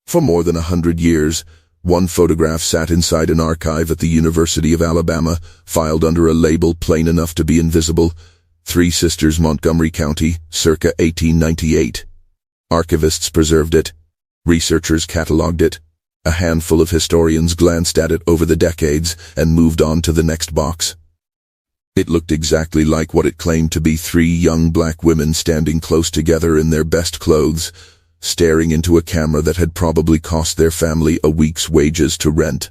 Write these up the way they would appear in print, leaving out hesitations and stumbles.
For more than 100 years, one photograph sat inside an archive at the University of Alabama, filed under a label plain enough to be invisible: Three Sisters, Montgomery County, circa 1898. Archivists preserved it. Researchers catalogued it. A handful of historians glanced at it over the decades and moved on to the next box. It looked exactly like what it claimed to be three young black women standing close together in their best clothes, staring into a camera that had probably cost their family a week's wages to rent.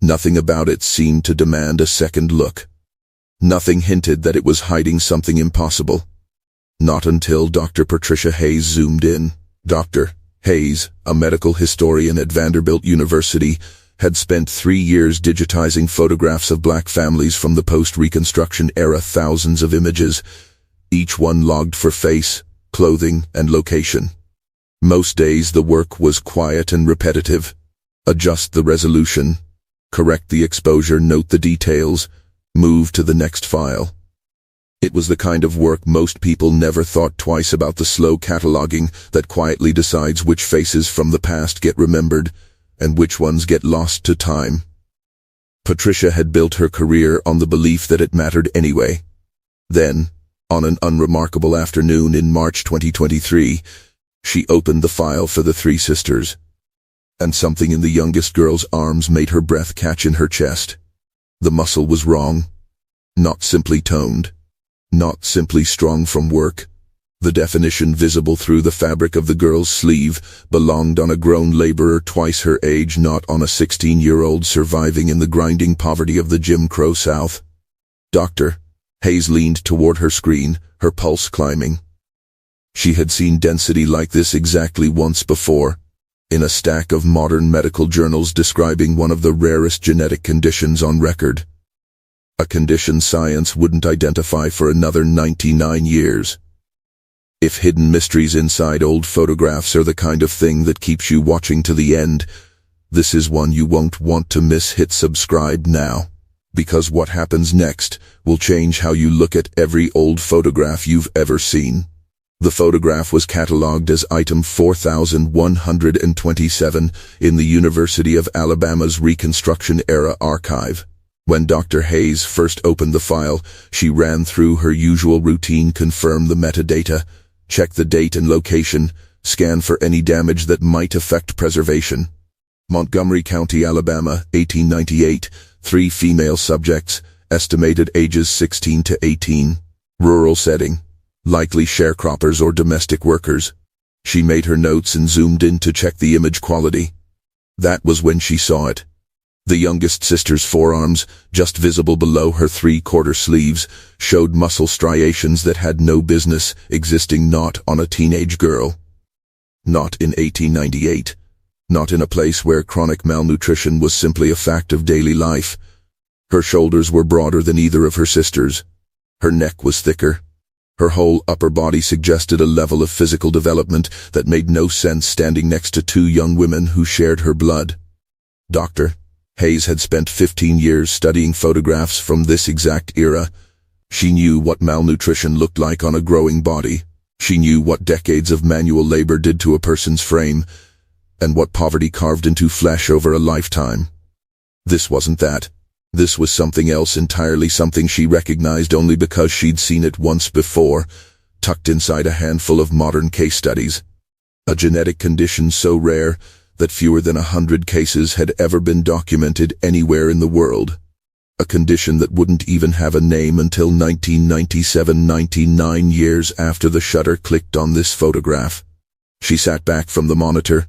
Nothing about it seemed to demand a second look. Nothing hinted that it was hiding something impossible. Not until Dr. Patricia Hayes zoomed in. Dr. Hayes, a medical historian at Vanderbilt University, had spent 3 years digitizing photographs of black families from the post-Reconstruction era, thousands of images, each one logged for face, clothing, and location. Most days the work was quiet and repetitive. Adjust the resolution, correct the exposure, note the details, move to the next file. It was the kind of work most people never thought twice about, the slow cataloging that quietly decides which faces from the past get remembered and which ones get lost to time. Patricia had built her career on the belief that it mattered anyway. Then, on an unremarkable afternoon in March 2023, she opened the file for the three sisters, and something in the youngest girl's arms made her breath catch in her chest. The muscle was wrong. Not simply toned. Not simply strong from work. The definition visible through the fabric of the girl's sleeve belonged on a grown laborer twice her age, not on a 16-year-old surviving in the grinding poverty of the Jim Crow South. Dr. Hayes leaned toward her screen, her pulse climbing. She had seen density like this exactly once before, in a stack of modern medical journals describing one of the rarest genetic conditions on record. A condition science wouldn't identify for another 99 years. If hidden mysteries inside old photographs are the kind of thing that keeps you watching to the end, this is one you won't want to miss. Hit subscribe now, because what happens next will change how you look at every old photograph you've ever seen. The photograph was catalogued as item 4127 in the University of Alabama's Reconstruction-era archive. When Dr. Hayes first opened the file, she ran through her usual routine: confirm the metadata, check the date and location, scan for any damage that might affect preservation. Montgomery County, Alabama, 1898, 3 female subjects, estimated ages 16 to 18. Rural setting. Likely sharecroppers or domestic workers. She made her notes and zoomed in to check the image quality. That was when she saw it. The youngest sister's forearms, just visible below her 3/4 sleeves, showed muscle striations that had no business existing, not on a teenage girl. Not in 1898. Not in a place where chronic malnutrition was simply a fact of daily life. Her shoulders were broader than either of her sisters. Her neck was thicker. Her whole upper body suggested a level of physical development that made no sense standing next to two young women who shared her blood. Dr. Hayes had spent 15 years studying photographs from this exact era. She knew what malnutrition looked like on a growing body. She knew what decades of manual labor did to a person's frame, and what poverty carved into flesh over a lifetime. This wasn't that. This was something else entirely, something she recognized only because she'd seen it once before, tucked inside a handful of modern case studies. A genetic condition so rare that fewer than 100 cases had ever been documented anywhere in the world. A condition that wouldn't even have a name until 1997, 99 years after the shutter clicked on this photograph. She sat back from the monitor,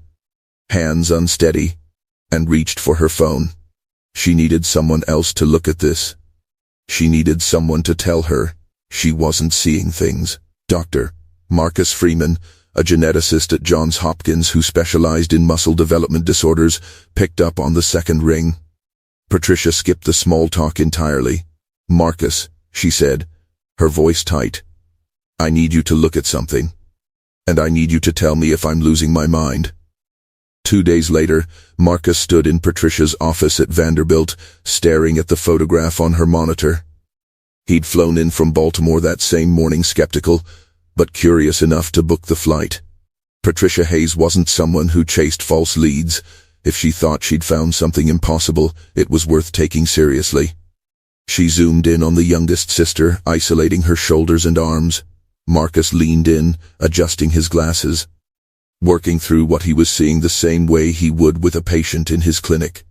hands unsteady, and reached for her phone. She needed someone else to look at this. She needed someone to tell her she wasn't seeing things. Dr. Marcus Freeman, a geneticist at Johns Hopkins who specialized in muscle development disorders, picked up on the second ring. Patricia skipped the small talk entirely. "Marcus," she said, her voice tight, "I need you to look at something. And I need you to tell me if I'm losing my mind." 2 days later, Marcus stood in Patricia's office at Vanderbilt, staring at the photograph on her monitor. He'd flown in from Baltimore that same morning, skeptical, but curious enough to book the flight. Patricia Hayes wasn't someone who chased false leads. If she thought she'd found something impossible, it was worth taking seriously. She zoomed in on the youngest sister, isolating her shoulders and arms. Marcus leaned in, adjusting his glasses, working through what he was seeing the same way he would with a patient in his clinic.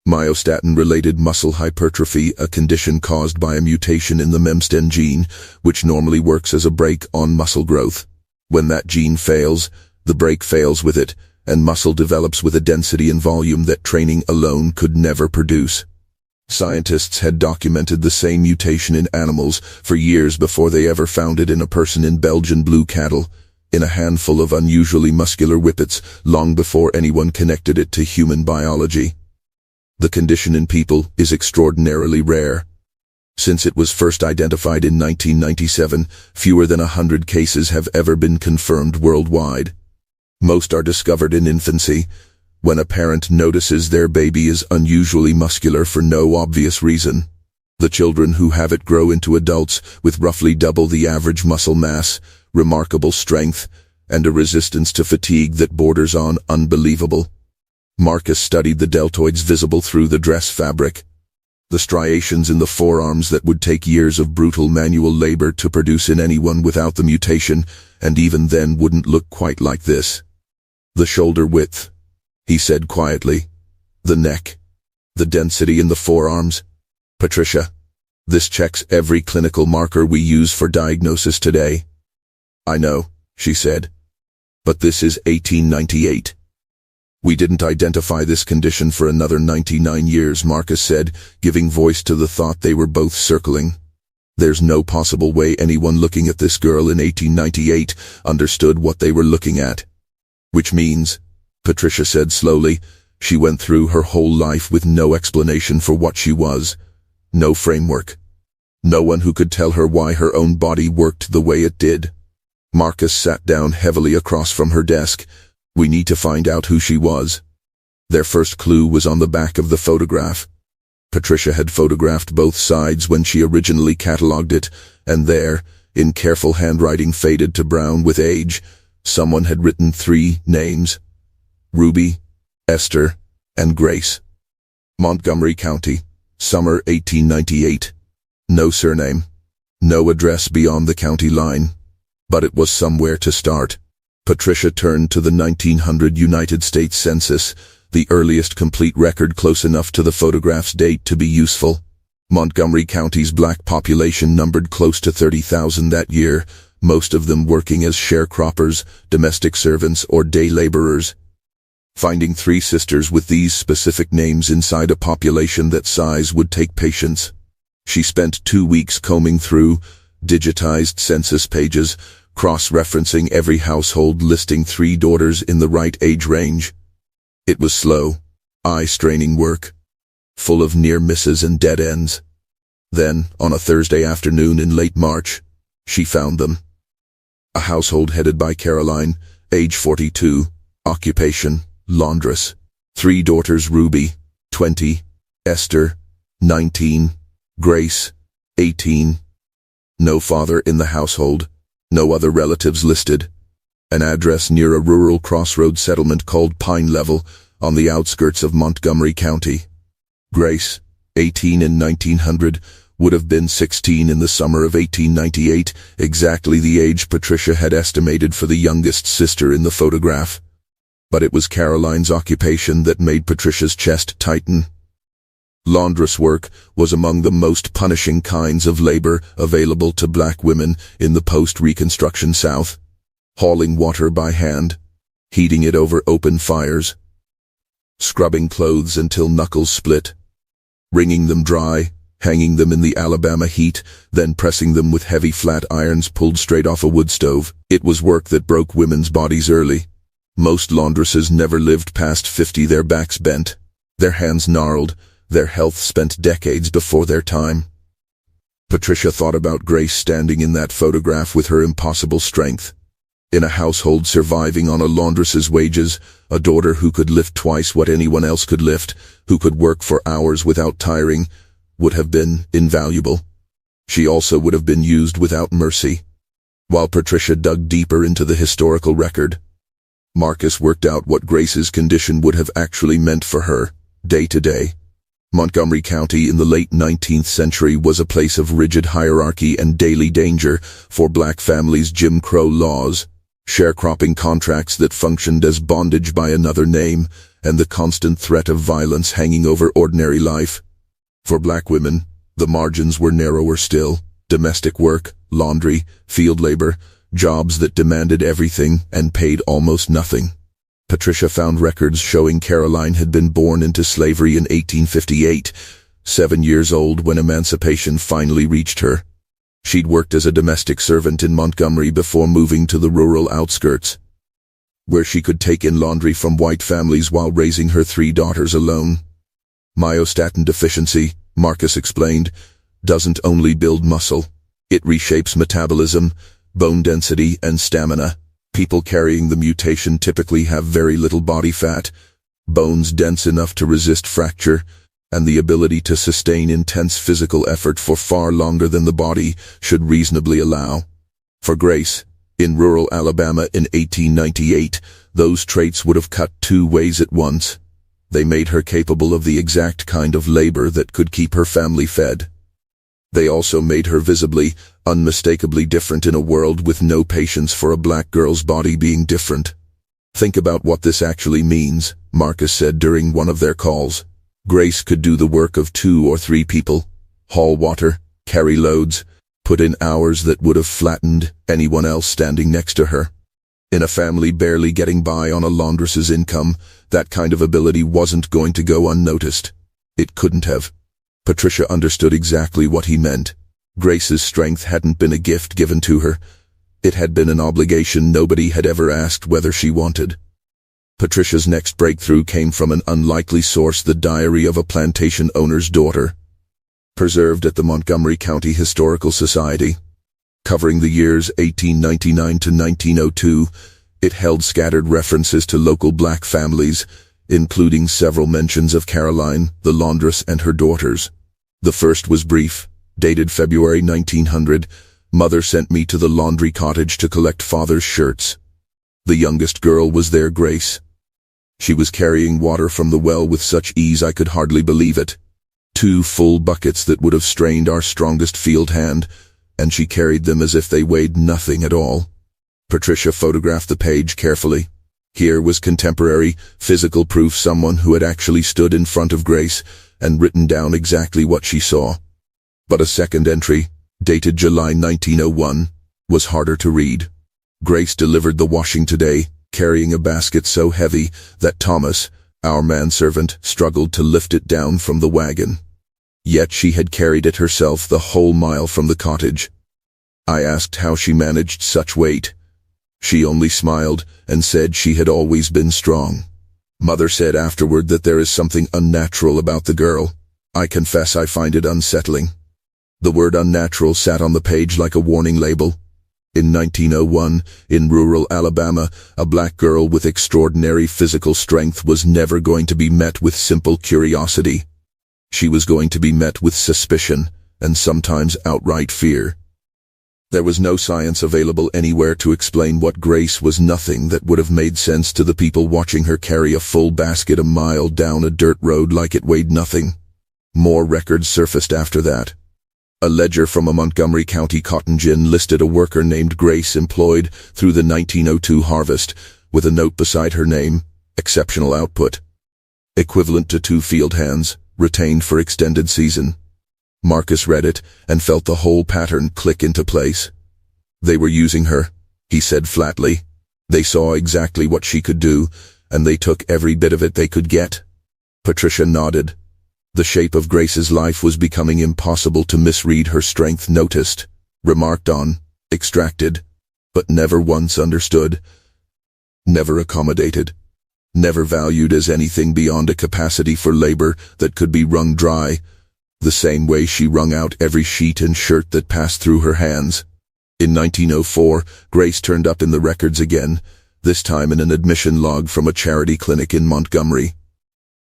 Myostatin-related muscle hypertrophy, a condition caused by a mutation in the memstin gene, which normally works as a brake on muscle growth. When that gene fails, the brake fails with it, and muscle develops with a density and volume that training alone could never produce. Scientists had documented the same mutation in animals for years before they ever found it in a person in Belgian blue cattle, in a handful of unusually muscular whippets, long before anyone connected it to human biology. The condition in people is extraordinarily rare. Since it was first identified in 1997, fewer than 100 cases have ever been confirmed worldwide. Most are discovered in infancy, when a parent notices their baby is unusually muscular for no obvious reason. The children who have it grow into adults with roughly double the average muscle mass, remarkable strength, and a resistance to fatigue that borders on unbelievable. Marcus studied the deltoids visible through the dress fabric, the striations in the forearms that would take years of brutal manual labor to produce in anyone without the mutation, and even then wouldn't look quite like this. The shoulder width, he said quietly. The neck. The density in the forearms. Patricia, this checks every clinical marker we use for diagnosis today. I know, she said. But this is 1898. We didn't identify this condition for another 99 years, Marcus said, giving voice to the thought they were both circling. There's no possible way anyone looking at this girl in 1898 understood what they were looking at. Which means, Patricia said slowly, she went through her whole life with no explanation for what she was. No framework. No one who could tell her why her own body worked the way it did. Marcus sat down heavily across from her desk. We need to find out who she was. Their first clue was on the back of the photograph. Patricia had photographed both sides when she originally catalogued it, and there, in careful handwriting faded to brown with age, someone had written 3 names: Ruby, Esther, and Grace. Montgomery County, summer 1898. No surname. No address beyond the county line. But it was somewhere to start. Patricia turned to the 1900 United States Census, the earliest complete record close enough to the photograph's date to be useful. Montgomery County's black population numbered close to 30,000 that year, most of them working as sharecroppers, domestic servants, or day laborers. Finding 3 sisters with these specific names inside a population that size would take patience. She spent 2 weeks combing through digitized census pages, cross-referencing every household, listing 3 daughters in the right age range. It was slow, eye-straining work, full of near misses and dead ends. Then, on a Thursday afternoon in late March, she found them. A household headed by Caroline, age 42, occupation, laundress. 3 daughters: Ruby, 20, Esther, 19, Grace, 18. No father in the household, no other relatives listed. An address near a rural crossroad settlement called Pine Level, on the outskirts of Montgomery County. Grace, 18 in 1900, would have been 16 in the summer of 1898, exactly the age Patricia had estimated for the youngest sister in the photograph. But it was Caroline's occupation that made Patricia's chest tighten. Laundress work was among the most punishing kinds of labor available to black women in the post-Reconstruction South. Hauling water by hand, heating it over open fires, scrubbing clothes until knuckles split, wringing them dry, hanging them in the Alabama heat, then pressing them with heavy flat irons pulled straight off a wood stove. It was work that broke women's bodies early. Most laundresses never lived past 50, their backs bent, their hands gnarled, their health spent decades before their time. Patricia thought about Grace standing in that photograph with her impossible strength. In a household surviving on a laundress's wages, a daughter who could lift twice what anyone else could lift, who could work for hours without tiring, would have been invaluable. She also would have been used without mercy. While Patricia dug deeper into the historical record, Marcus worked out what Grace's condition would have actually meant for her, day to day. Montgomery County in the late 19th century was a place of rigid hierarchy and daily danger for black families' Jim Crow laws, sharecropping contracts that functioned as bondage by another name, and the constant threat of violence hanging over ordinary life. For black women, the margins were narrower still: domestic work, laundry, field labor, jobs that demanded everything and paid almost nothing. Patricia found records showing Caroline had been born into slavery in 1858, 7 years old when emancipation finally reached her. She'd worked as a domestic servant in Montgomery before moving to the rural outskirts, where she could take in laundry from white families while raising her 3 daughters alone. Myostatin deficiency, Marcus explained, doesn't only build muscle. It reshapes metabolism, bone density, and stamina. People carrying the mutation typically have very little body fat, bones dense enough to resist fracture, and the ability to sustain intense physical effort for far longer than the body should reasonably allow. For Grace, in rural Alabama in 1898, those traits would have cut 2 ways at once. They made her capable of the exact kind of labor that could keep her family fed. They also made her visibly, unmistakably different in a world with no patience for a black girl's body being different. "Think about what this actually means," Marcus said during one of their calls. Grace could do the work of 2 or 3 people, haul water, carry loads, put in hours that would have flattened anyone else standing next to her. In a family barely getting by on a laundress's income, that kind of ability wasn't going to go unnoticed. It couldn't have. Patricia understood exactly what he meant. Grace's strength hadn't been a gift given to her. It had been an obligation nobody had ever asked whether she wanted. Patricia's next breakthrough came from an unlikely source: the diary of a plantation owner's daughter, preserved at the Montgomery County Historical Society. Covering the years 1899 to 1902, it held scattered references to local black families, including several mentions of Caroline, the laundress, and her daughters. The first was brief, dated February 1900. "Mother sent me to the laundry cottage to collect father's shirts. The youngest girl was there, Grace. She was carrying water from the well with such ease I could hardly believe it. 2 full buckets that would have strained our strongest field hand, and she carried them as if they weighed nothing at all." Patricia photographed the page carefully. Here was contemporary, physical proof: someone who had actually stood in front of Grace and written down exactly what she saw. But a second entry, dated July 1901, was harder to read. "Grace delivered the washing today, carrying a basket so heavy that Thomas, our manservant, struggled to lift it down from the wagon. Yet she had carried it herself the whole mile from the cottage. I asked how she managed such weight. She only smiled and said she had always been strong. Mother said afterward that there is something unnatural about the girl. I confess I find it unsettling." The word unnatural sat on the page like a warning label. In 1901, in rural Alabama, a black girl with extraordinary physical strength was never going to be met with simple curiosity. She was going to be met with suspicion, and sometimes outright fear. There was no science available anywhere to explain what Grace was. Nothing that would have made sense to the people watching her carry a full basket a mile down a dirt road like it weighed nothing. More records surfaced after that. A ledger from a Montgomery County cotton gin listed a worker named Grace employed through the 1902 harvest, with a note beside her name: "Exceptional output. Equivalent to 2 field hands, retained for extended season." Marcus read it and felt the whole pattern click into place. "They were using her," he said flatly. "They saw exactly what she could do, and they took every bit of it they could get." Patricia nodded. The shape of Grace's life was becoming impossible to misread. Her strength noticed, remarked on, extracted, but never once understood, never accommodated, never valued as anything beyond a capacity for labor that could be wrung dry, the same way she wrung out every sheet and shirt that passed through her hands. In 1904, Grace turned up in the records again, this time in an admission log from a charity clinic in Montgomery.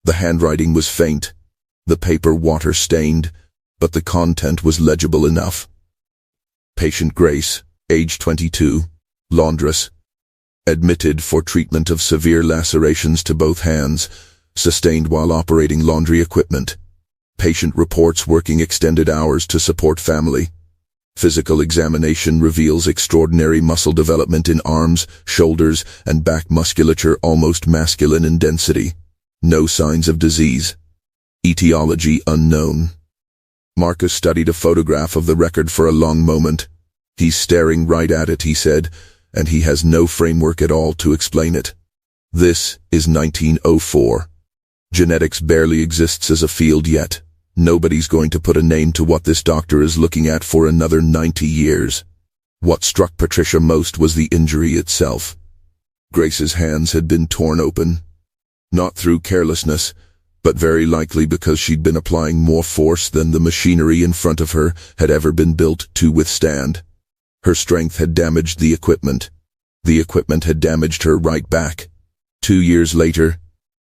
The handwriting was faint, the paper water-stained, but the content was legible enough. "Patient Grace, age 22, laundress, admitted for treatment of severe lacerations to both hands, sustained while operating laundry equipment. Patient reports working extended hours to support family. Physical examination reveals extraordinary muscle development in arms, shoulders, and back musculature almost masculine in density. No signs of disease. Etiology unknown. Marcus studied a photograph of the record for a long moment. He's staring right at it, he said, and he has no framework at all to explain it. This is 1904. Genetics barely exists as a field yet. Nobody's going to put a name to what this doctor is looking at for another 90 years. What struck Patricia most was the injury itself. Grace's hands had been torn open. Not through carelessness, but very likely because she'd been applying more force than the machinery in front of her had ever been built to withstand. Her strength had damaged the equipment. The equipment had damaged her right back. 2 years later,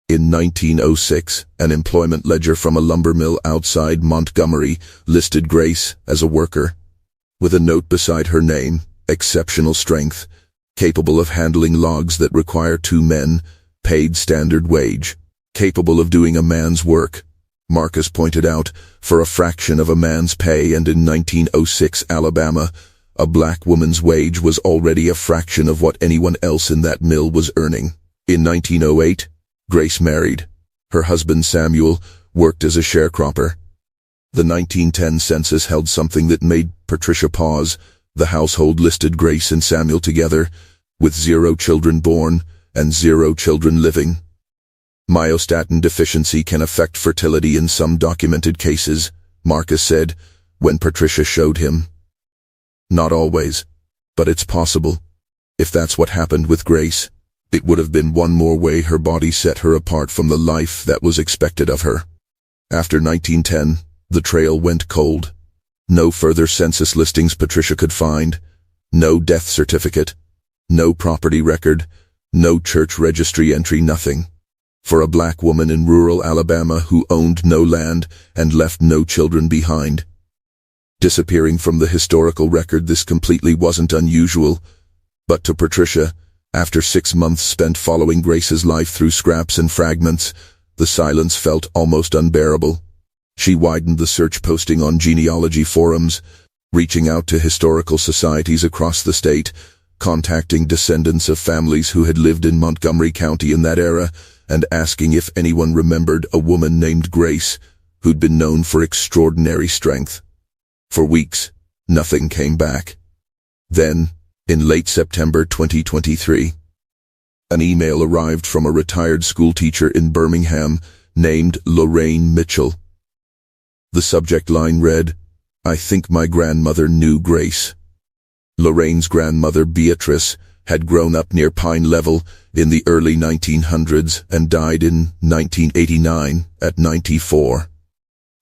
in 1906, an employment ledger from a lumber mill outside Montgomery listed Grace as a worker, with a note beside her name, exceptional strength, capable of handling logs that require 2 men, paid standard wage, capable of doing a man's work. Marcus pointed out, for a fraction of a man's pay, and in 1906 Alabama, a black woman's wage was already a fraction of what anyone else in that mill was earning. In 1908, Grace married. Her husband Samuel worked as a sharecropper. The 1910 census held something that made Patricia pause. The household listed Grace and Samuel together, with 0 children born and 0 children living. Myostatin deficiency can affect fertility in some documented cases, Marcus said, when Patricia showed him. Not always, but it's possible. If that's what happened with Grace, it would have been one more way her body set her apart from the life that was expected of her. After 1910, the trail went cold. No further census listings Patricia could find, no death certificate, no property record, no church registry entry, nothing. For a black woman in rural Alabama who owned no land and left no children behind. Disappearing from the historical record, this completely wasn't unusual, but to Patricia, after 6 months spent following Grace's life through scraps and fragments, the silence felt almost unbearable. She widened the search, posting on genealogy forums, reaching out to historical societies across the state, contacting descendants of families who had lived in Montgomery County in that era, and asking if anyone remembered a woman named Grace, who'd been known for extraordinary strength. For weeks, nothing came back. Then, in late September 2023, an email arrived from a retired schoolteacher in Birmingham named Lorraine Mitchell. The subject line read, "I think my grandmother knew Grace." Lorraine's grandmother, Beatrice, had grown up near Pine Level in the early 1900s and died in 1989 at 94.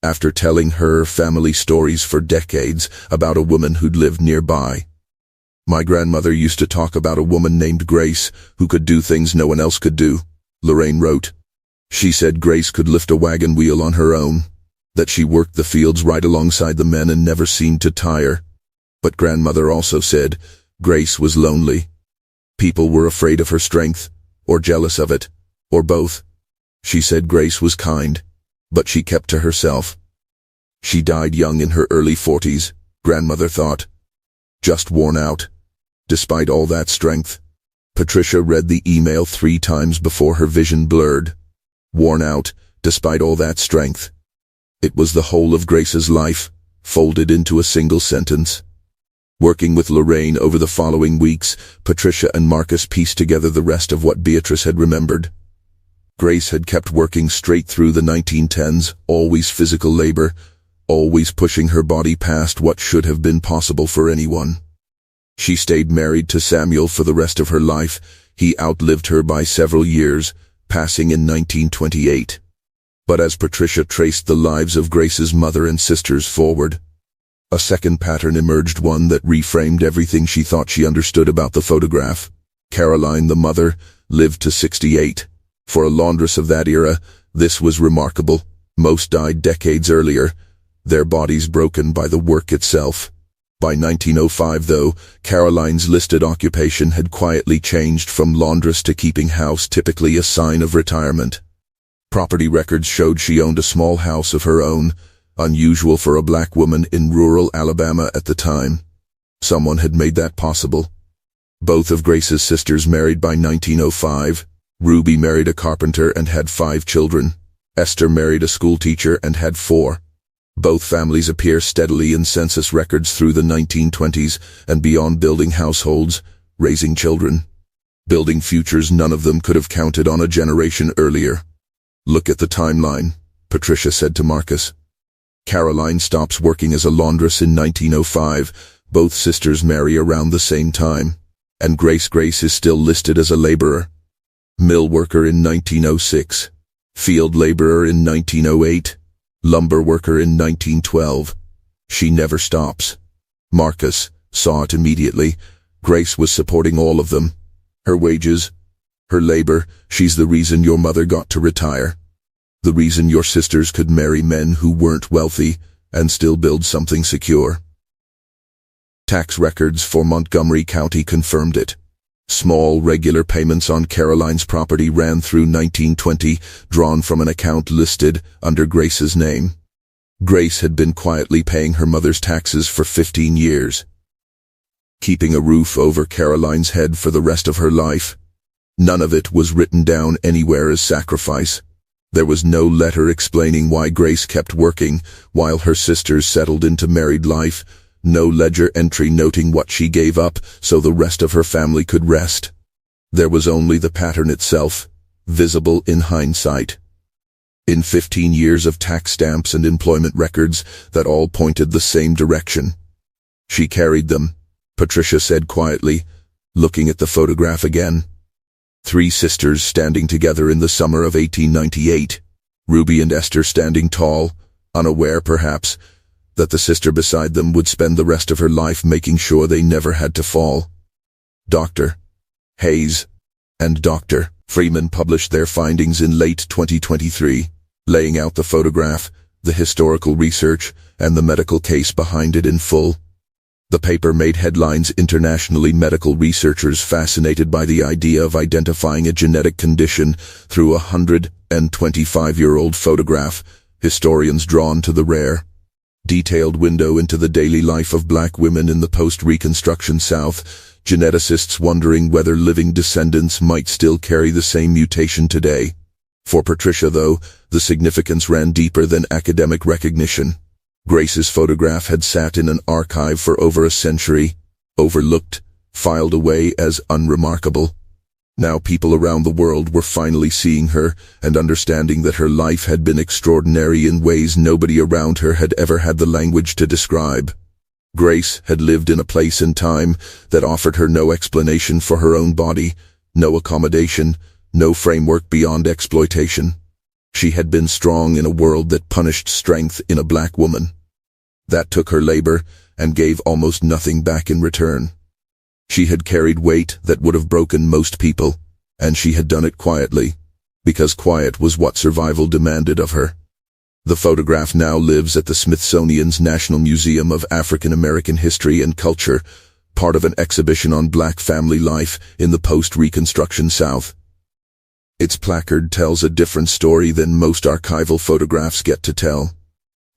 After telling her family stories for decades about a woman who'd lived nearby. "My grandmother used to talk about a woman named Grace who could do things no one else could do," Lorraine wrote. "She said Grace could lift a wagon wheel on her own, that she worked the fields right alongside the men and never seemed to tire. But grandmother also said Grace was lonely. People were afraid of her strength, or jealous of it, or both. She said Grace was kind, but she kept to herself. She died young in her early 40s, grandmother thought. Just worn out. Despite all that strength." Patricia read the email 3 times before her vision blurred. Worn out, despite all that strength. It was the whole of Grace's life, folded into a single sentence. Working with Lorraine over the following weeks, Patricia and Marcus pieced together the rest of what Beatrice had remembered. Grace had kept working straight through the 1910s, always physical labor, always pushing her body past what should have been possible for anyone. She stayed married to Samuel for the rest of her life. He outlived her by several years, passing in 1928. But as Patricia traced the lives of Grace's mother and sisters forward, a second pattern emerged, one that reframed everything she thought she understood about the photograph. Caroline, the mother, lived to 68. For a laundress of that era, this was remarkable. Most died decades earlier, their bodies broken by the work itself. By 1905, though, Caroline's listed occupation had quietly changed from laundress to keeping house, typically a sign of retirement. Property records showed she owned a small house of her own, unusual for a black woman in rural Alabama at the time. Someone had made that possible. Both of Grace's sisters married by 1905. Ruby married a carpenter and had 5 children. Esther married a schoolteacher and had 4. Both families appear steadily in census records through the 1920s and beyond, building households, raising children, building futures none of them could have counted on a generation earlier. "Look at the timeline," Patricia said to Marcus. Caroline stops working as a laundress in 1905. Both sisters marry around the same time. And Grace is still listed as a laborer. Mill worker in 1906. Field laborer in 1908. Lumber worker in 1912. She never stops. Marcus saw it immediately. Grace was supporting all of them. Her wages, her labor. She's the reason your mother got to retire. The reason your sisters could marry men who weren't wealthy and still build something secure. Tax records for Montgomery County confirmed it. Small, regular payments on Caroline's property ran through 1920, drawn from an account listed under Grace's name. Grace had been quietly paying her mother's taxes for 15 years, keeping a roof over Caroline's head for the rest of her life. None of it was written down anywhere as sacrifice. There was no letter explaining why Grace kept working while her sisters settled into married life. No ledger entry noting what she gave up so the rest of her family could rest. There was only the pattern itself, visible in hindsight. In 15 years of tax stamps and employment records that all pointed the same direction. She carried them, Patricia said quietly, looking at the photograph again. 3 sisters standing together in the summer of 1898. Ruby and Esther standing tall, unaware perhaps that the sister beside them would spend the rest of her life making sure they never had to fall. Dr. Hayes and Dr. Freeman published their findings in late 2023, laying out the photograph, the historical research, and the medical case behind it in full. The paper made headlines internationally, medical researchers fascinated by the idea of identifying a genetic condition through a 125-year-old photograph, historians drawn to the rare, detailed window into the daily life of black women in the post-Reconstruction South, geneticists wondering whether living descendants might still carry the same mutation today. For Patricia, though, the significance ran deeper than academic recognition. Grace's photograph had sat in an archive for over a century, overlooked, filed away as unremarkable. Now people around the world were finally seeing her and understanding that her life had been extraordinary in ways nobody around her had ever had the language to describe. Grace had lived in a place and time that offered her no explanation for her own body, no accommodation, no framework beyond exploitation. She had been strong in a world that punished strength in a black woman. That took her labor and gave almost nothing back in return. She had carried weight that would have broken most people, and she had done it quietly, because quiet was what survival demanded of her. The photograph now lives at the Smithsonian's National Museum of African American History and Culture, part of an exhibition on black family life in the post-Reconstruction South. Its placard tells a different story than most archival photographs get to tell.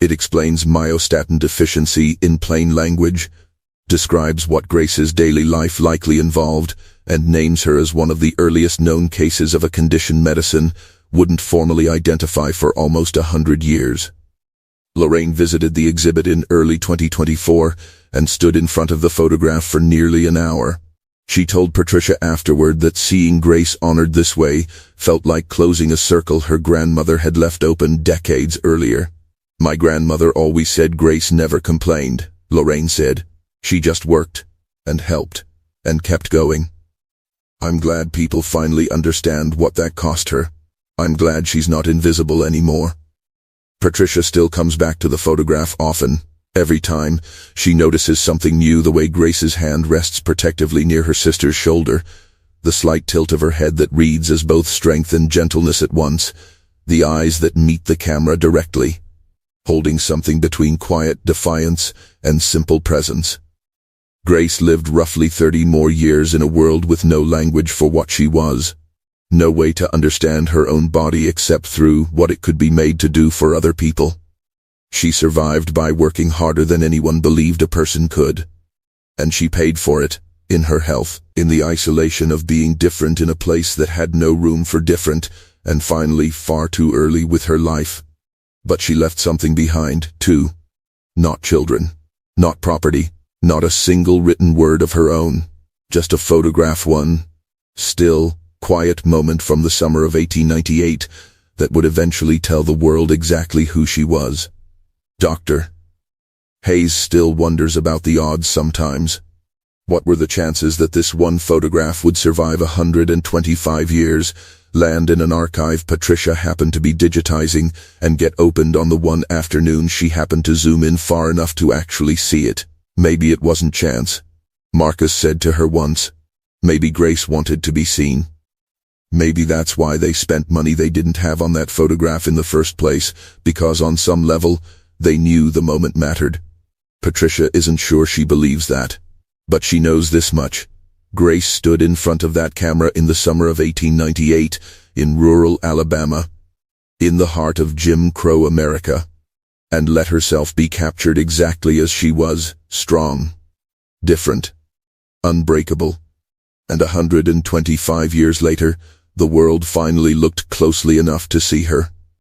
It explains myostatin deficiency in plain language, describes what Grace's daily life likely involved, and names her as one of the earliest known cases of a condition medicine wouldn't formally identify for almost 100 years. Lorraine visited the exhibit in early 2024 and stood in front of the photograph for nearly an hour. She told Patricia afterward that seeing Grace honored this way felt like closing a circle her grandmother had left open decades earlier. "My grandmother always said Grace never complained," Lorraine said. "She just worked, and helped, and kept going. I'm glad people finally understand what that cost her. I'm glad she's not invisible anymore." Patricia still comes back to the photograph often. Every time, she notices something new: the way Grace's hand rests protectively near her sister's shoulder, the slight tilt of her head that reads as both strength and gentleness at once, the eyes that meet the camera directly, holding something between quiet defiance and simple presence. Grace lived roughly 30 more years in a world with no language for what she was. No way to understand her own body except through what it could be made to do for other people. She survived by working harder than anyone believed a person could. And she paid for it, in her health, in the isolation of being different in a place that had no room for different, and finally far too early with her life. But she left something behind, too. Not children, not property, not a single written word of her own. Just a photograph, one still, quiet moment from the summer of 1898 that would eventually tell the world exactly who she was. Dr. Hayes still wonders about the odds sometimes. What were the chances that this one photograph would survive 125 years, land in an archive Patricia happened to be digitizing, and get opened on the one afternoon she happened to zoom in far enough to actually see it? Maybe it wasn't chance. Marcus said to her once. Maybe Grace wanted to be seen. Maybe that's why they spent money they didn't have on that photograph in the first place, because on some level, they knew the moment mattered. Patricia isn't sure she believes that. But she knows this much. Grace stood in front of that camera in the summer of 1898, in rural Alabama, in the heart of Jim Crow America, and let herself be captured exactly as she was, strong, different, unbreakable. And 125 years later, the world finally looked closely enough to see her.